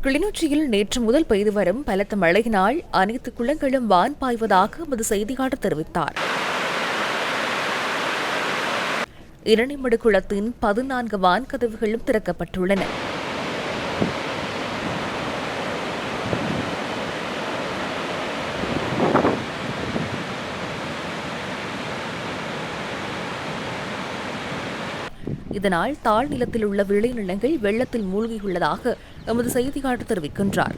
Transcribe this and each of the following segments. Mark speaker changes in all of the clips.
Speaker 1: கிளிநொச்சியில் நேற்று முதல் பெய்து வரும் பலத்த மழையினால் அனைத்து குளங்களும் வான் பாய்வதாக எமது செய்தியாளர் தெரிவித்தார். இரணிமடு குளத்தின் 14 வான்கதவுகளும் திறக்கப்பட்டுள்ளன. இதனால் தாழ்நிலத்தில் உள்ள விளைநிலங்கள் வெள்ளத்தில் மூழ்கியுள்ளதாக எமது செய்தியாளர் தெரிவிக்கின்றார்.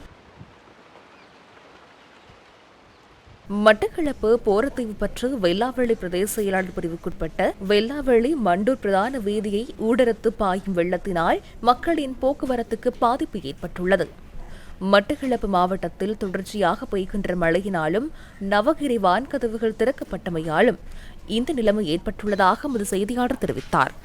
Speaker 1: மட்டக்களப்பு போரத்தீவு பற்று வெல்லாவெளி பிரதேச செயலாளர் பிரிவுக்குட்பட்ட வெல்லாவெளி மண்டூர் பிரதான வீதியை ஊடறுத்து பாயும் வெள்ளத்தினால் மக்களின் போக்குவரத்துக்கு பாதிப்பு ஏற்பட்டுள்ளது. மட்டக்களப்பு மாவட்டத்தில் தொடர்ச்சியாக பெய்கின்ற மழையினாலும் நவகிரி வான்கதவுகள் திறக்கப்பட்டமையாலும் இந்த நிலைமை ஏற்பட்டுள்ளதாக எமது செய்தியாளர் தெரிவித்தார்.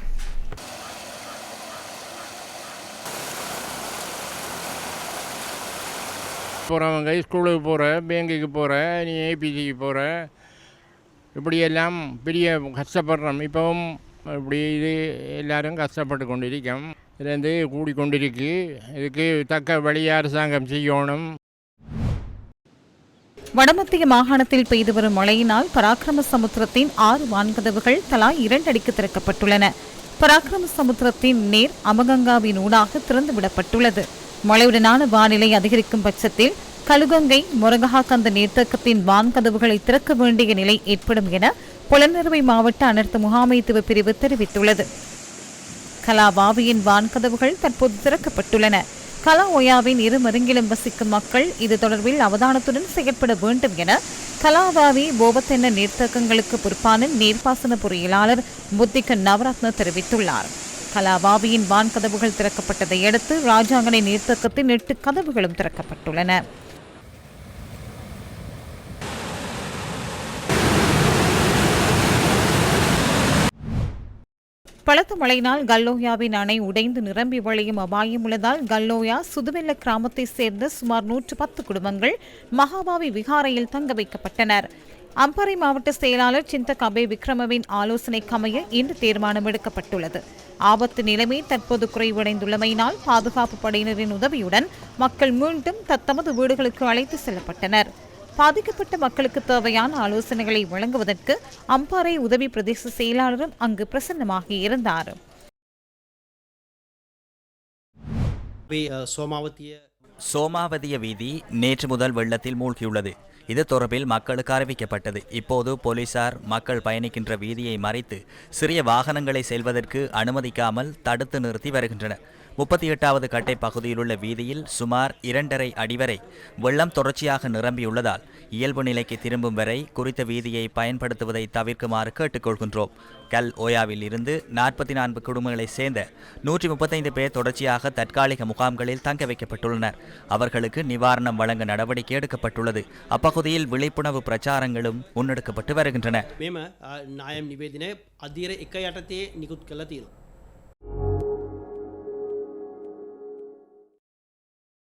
Speaker 2: போகிறவங்க ஸ்கூலுக்கு போகிற, பேங்குக்கு போகிற, நீ ஏபிசிக்கு போகிற, இப்படியெல்லாம் பெரிய கஷ்டப்படுறோம். இப்போவும் இப்படி இது எல்லோரும் கஷ்டப்பட்டு கொண்டிருக்கோம். இதுலேருந்து கூடிக்கொண்டிருக்கு. இதுக்கு தக்க வழியை அரசாங்கம் செய்யணும்.
Speaker 3: வடமத்திய மாகாணத்தில் பெய்து வரும் மழையினால் பராக்கிரம சமுத்திரத்தின் 6 வான்கதவுகள் தலா 2 அடிக்கு திறக்கப்பட்டுள்ளன. பராக்கிரம சமுத்திரத்தின் நேர் அமகங்காவின் ஊடாக திறந்துவிடப்பட்டுள்ளது. மழையுடனான வானிலை அதிகரிக்கும் பட்சத்தில் கலுகங்கை மொரகஹாகந்த நீர்த்தேக்கத்தின் வான்கதவுகளை திறக்க வேண்டிய நிலை ஏற்படும் என புலனறுவை மாவட்ட அனர்த்த முகாமைத்துவ பிரிவு தெரிவித்துள்ளது. கலாவாவியின் வான்கதவுகள் தற்போது திறக்கப்பட்டுள்ளன. கலா ஒயாவின் இரு மருங்கிலும் வசிக்கும் மக்கள் இது தொடர்பில் அவதானத்துடன் செயற்பட வேண்டும் என கலாவாவி போபத்தென்ன நீர்த்தேக்கங்களுக்கு பொறுப்பான நீர்ப்பாசன பொறியியலாளர் புத்திக நவரத்ன தெரிவித்துள்ளார். கலாவாவியின் வான்கதவுகள் திறக்கப்பட்டதை அடுத்து ராஜாங்கனை நீர்த்தேக்கத்தின் 8 கதவுகளும் திறக்கப்பட்டுள்ளன. பலத்த மழையினால் கல்லோயாவின் அணை உடைந்து நிரம்பி வழியும் அபாயம் உள்ளதால் கல்லோயா சுதுவெல்ல கிராமத்தை சேர்ந்த சுமார் 110 குடும்பங்கள் மகாபாவி விகாரையில் தங்க வைக்கப்பட்டனர். அம்பாறை மாவட்ட செயலாளர் சிந்தகபே விக்ரமவின் ஆலோசனைக்கமைய இந்த தீர்மானம் எடுக்கப்பட்டுள்ளது. ஆபத்து நிலைமை தற்போது குறைவடைந்துள்ளமையினால் பாதுகாப்பு படையினரின் உதவியுடன் மக்கள் மீண்டும் தத்தமது வீடுகளுக்கு அழைத்து செல்லப்பட்டனர். பாதிக்கப்பட்ட மக்களுக்கு தேவையான ஆலோசனைகளை வழங்குவதற்கு அம்பாறை உதவி பிரதேச செயலாளரும் அங்கு பிரசன்னமாகி இருந்தார்.
Speaker 4: சோமாவதிய வீதி நேற்று முதல் வெள்ளத்தில் மூழ்கியுள்ளது. இது தொடர்பில் மக்களுக்கு அறிவிக்கப்பட்டது. இப்போது போலீசார் மக்கள் பயணிக்கின்ற வீதியை மறைத்து சிறிய வாகனங்களை செல்வதற்கு அனுமதிக்காமல் தடுத்து நிறுத்தி வருகின்றனர். 38வது கட்டை பகுதியில் உள்ள வீதியில் சுமார் 2.5 அடி வரை வெள்ளம் தொடர்ச்சியாக நிரம்பியுள்ளதால் இயல்பு நிலைக்கு திரும்பும் வரை குறித்த வீதியை பயன்படுத்துவதை தவிர்க்குமாறு கேட்டுக்கொள்கின்றோம். கல் ஓயாவில் இருந்து 44 குடும்பங்களைச் சேர்ந்த 135 பேர் தொடர்ச்சியாக தற்காலிக முகாம்களில் தங்க வைக்கப்பட்டுள்ளனர். அவர்களுக்கு நிவாரணம் வழங்க நடவடிக்கை எடுக்கப்பட்டுள்ளது. அப்பகுதியில் விழிப்புணர்வு பிரச்சாரங்களும் முன்னெடுக்கப்பட்டு வருகின்றன.